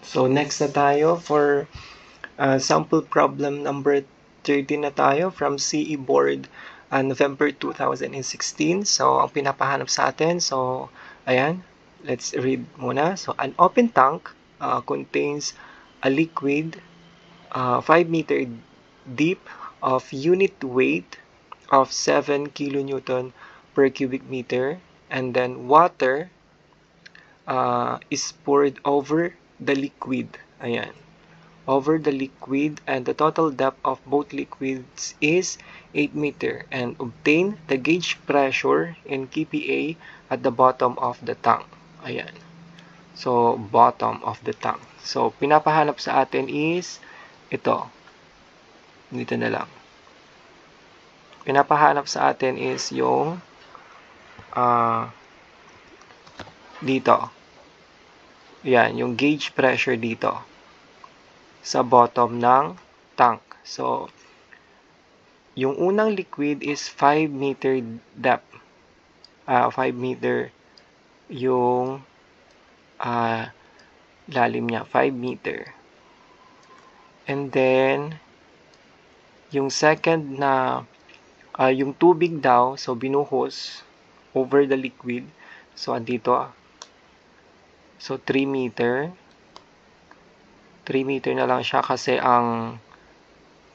So next na tayo for sample problem number 13 na tayo from CE Board November 2016. So ang pinapahanap sa atin, so ayan, let's read muna. So an open tank contains a liquid 5 meter deep of unit weight of 7 kilonewton per cubic meter, and then water is poured over the liquid. Ayan. Over the liquid, and the total depth of both liquids is 8 meter, and obtain the gauge pressure in kPa at the bottom of the tank. Ayan. So, bottom of the tank. So, pinapahanap sa atin is ito. Dito na lang. Pinapahanap sa atin is yung dito. Yan, yung gauge pressure dito sa bottom ng tank. So, yung unang liquid is 5 meter depth. 5 meter yung lalim niya, 5 meter. And then, yung second na, yung tubig daw, so binuhos over the liquid. So, andito. So, 3 meter. 3 meter na lang siya kasi ang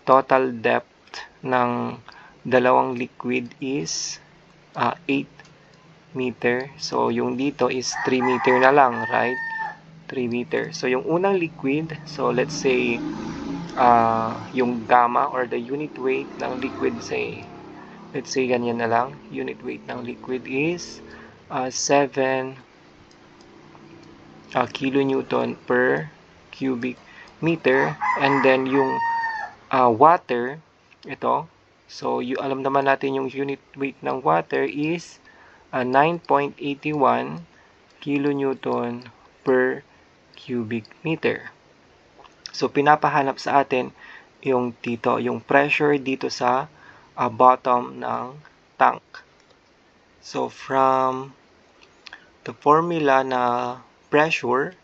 total depth ng dalawang liquid is 8 meter. So, yung dito is 3 meter na lang, right? 3 meter. So, yung unang liquid, so let's say, yung gamma or the unit weight ng liquid, say, let's say ganyan na lang. Unit weight ng liquid is 7 kilonewton per cubic meter. And then, yung water, ito. So, alam naman natin yung unit weight ng water is 9.81 kilonewton per cubic meter. So, pinapahanap sa atin yung dito, yung pressure dito sa bottom ng tank. So, from the formula na pressure,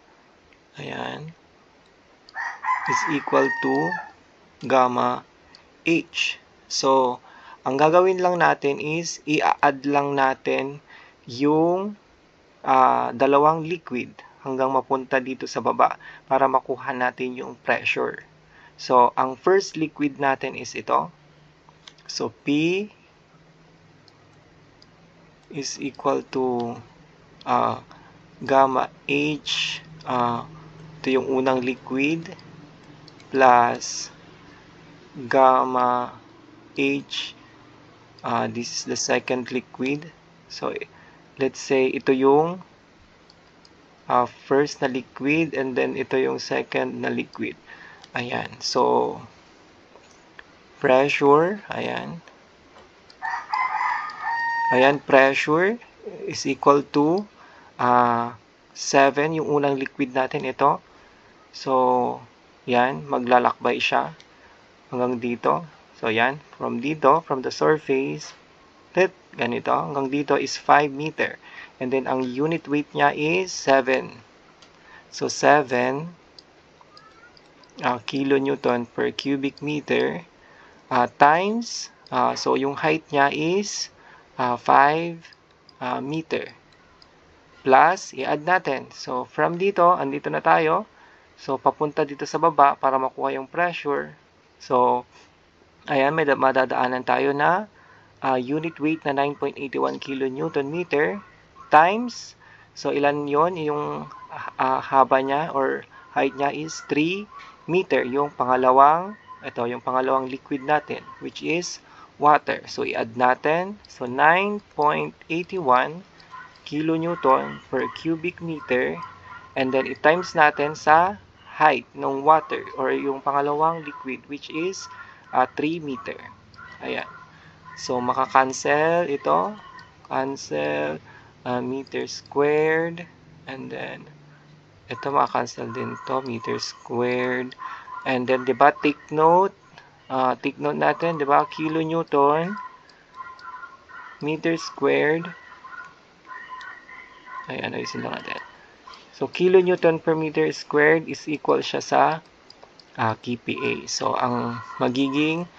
ayan, is equal to gamma H. So, ang gagawin lang natin is i-add lang natin yung dalawang liquid hanggang mapunta dito sa baba para makuha natin yung pressure. So, ang first liquid natin is ito. So, P is equal to gamma H, ito yung unang liquid, plus gamma H, this is the second liquid. So, let's say ito yung first na liquid, and then ito yung second na liquid. Ayan. So, pressure, ayan. Ayan, pressure is equal to 7, yung unang liquid natin ito. So, yan, maglalakbay siya hanggang dito. So, yan, from the surface, ganito, hanggang dito is 5 meter. And then, ang unit weight niya is 7. So, 7 kilonewton per cubic meter times, so yung height niya is 5 meter. Plus, i-add natin. So, from dito, andito na tayo. So, papunta dito sa baba para makuha yung pressure. So, ayan, may madadaanan tayo na unit weight na 9.81 kilonewton meter times, so ilan yon, yung haba niya or height niya is 3 meter, yung pangalawang liquid natin, which is water. So, i-add natin. So, 9.81 kilonewton per cubic meter, and then i-times natin sa height ng water or yung pangalawang liquid, which is 3 meter. Ayan. So, maka-cancel ito. Cancel meter squared. And then, ito maka-cancel din to, meter squared. And then, diba, take note natin, diba, kilonewton meter squared. Ayan, ayusin lang natin. So, kilonewton per meter squared is equal siya sa kPa. So, ang magiging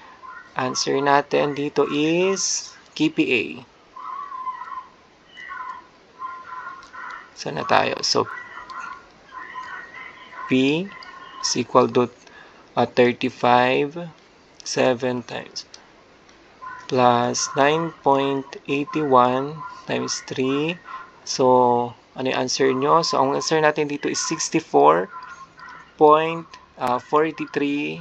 answer natin dito is kPa. Saan na tayo? So, P is equal to 35, 7 times plus 9.81 times 3. So, ano yung answer nyo? So, ang answer natin dito is 64.43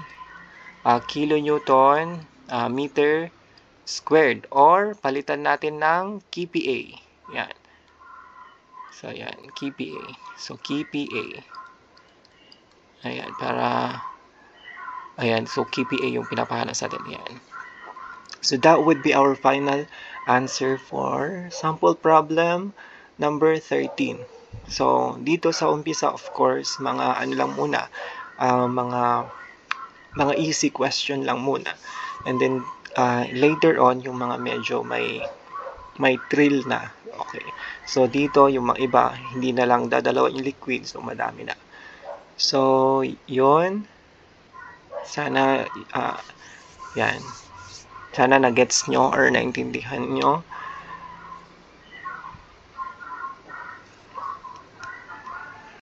kilonewton meter squared, or palitan natin ng kPa. Yan. So, yan. kPa. So, kPa. Ayan. Ayan. So, kPa yung pinapahanap sa atin. Yan. So, that would be our final answer for sample problem number 13. So, dito sa umpisa, of course, mga ano lang muna, mga easy question lang muna. And then, later on, yung mga medyo may thrill na. Okay. So, dito, yung mga iba, hindi na lang dadalawa yung liquid. So, madami na. So, yun. Sana, yan. Sana na-gets nyo or naintindihan nyo